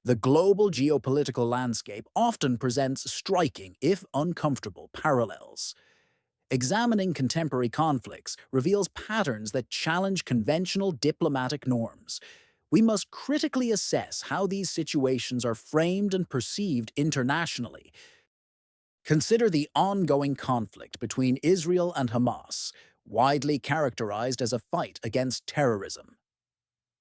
The global geopolitical landscape often presents striking, if uncomfortable, parallels. Examining contemporary conflicts reveals patterns that challenge conventional diplomatic norms. We must critically assess how these situations are framed and perceived internationally. Consider the ongoing conflict between Israel and Hamas, widely characterized as a fight against terrorism.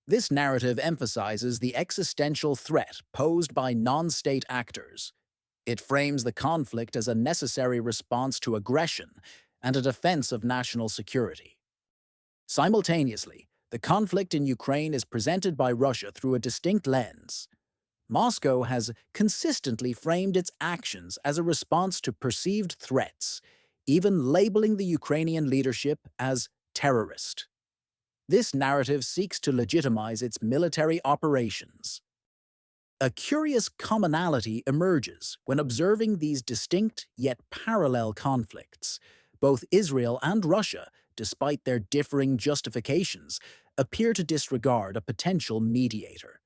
This narrative emphasizes the existential threat posed by non-state actors. It frames the conflict as a necessary response to aggression and a defense of national security. Simultaneously, the conflict in Ukraine is presented by Russia through a distinct lens. Moscow has consistently framed its actions as a response to perceived threats, even labeling the Ukrainian leadership as terrorist. This narrative seeks to legitimize its military operations. A curious commonality emerges when observing these distinct yet parallel conflicts. Both Israel and Russia, despite their differing justifications, appear to disregard a potential mediator.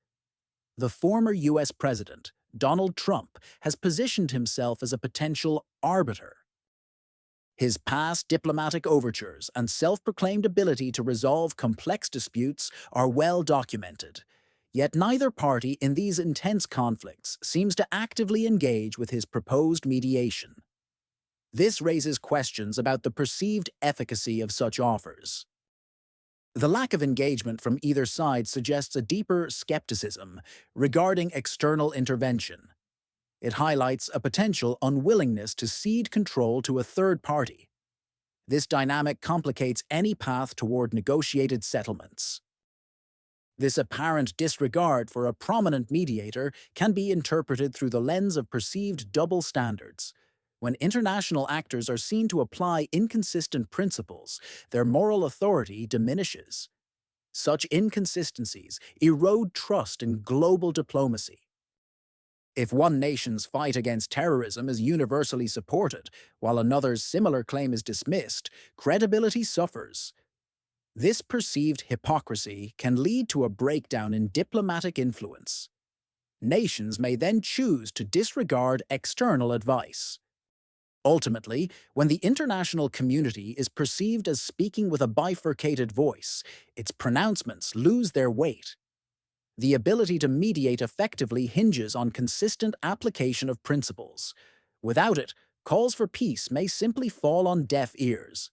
The former US President, Donald Trump, has positioned himself as a potential arbiter. His past diplomatic overtures and self-proclaimed ability to resolve complex disputes are well documented. Yet neither party in these intense conflicts seems to actively engage with his proposed mediation. This raises questions about the perceived efficacy of such offers. The lack of engagement from either side suggests a deeper skepticism regarding external intervention. It highlights a potential unwillingness to cede control to a third party. This dynamic complicates any path toward negotiated settlements. This apparent disregard for a prominent mediator can be interpreted through the lens of perceived double standards. When international actors are seen to apply inconsistent principles, their moral authority diminishes. Such inconsistencies erode trust in global diplomacy. If one nation's fight against terrorism is universally supported, while another's similar claim is dismissed, credibility suffers. This perceived hypocrisy can lead to a breakdown in diplomatic influence. Nations may then choose to disregard external advice. Ultimately, when the international community is perceived as speaking with a bifurcated voice, its pronouncements lose their weight. The ability to mediate effectively hinges on consistent application of principles. Without it, calls for peace may simply fall on deaf ears.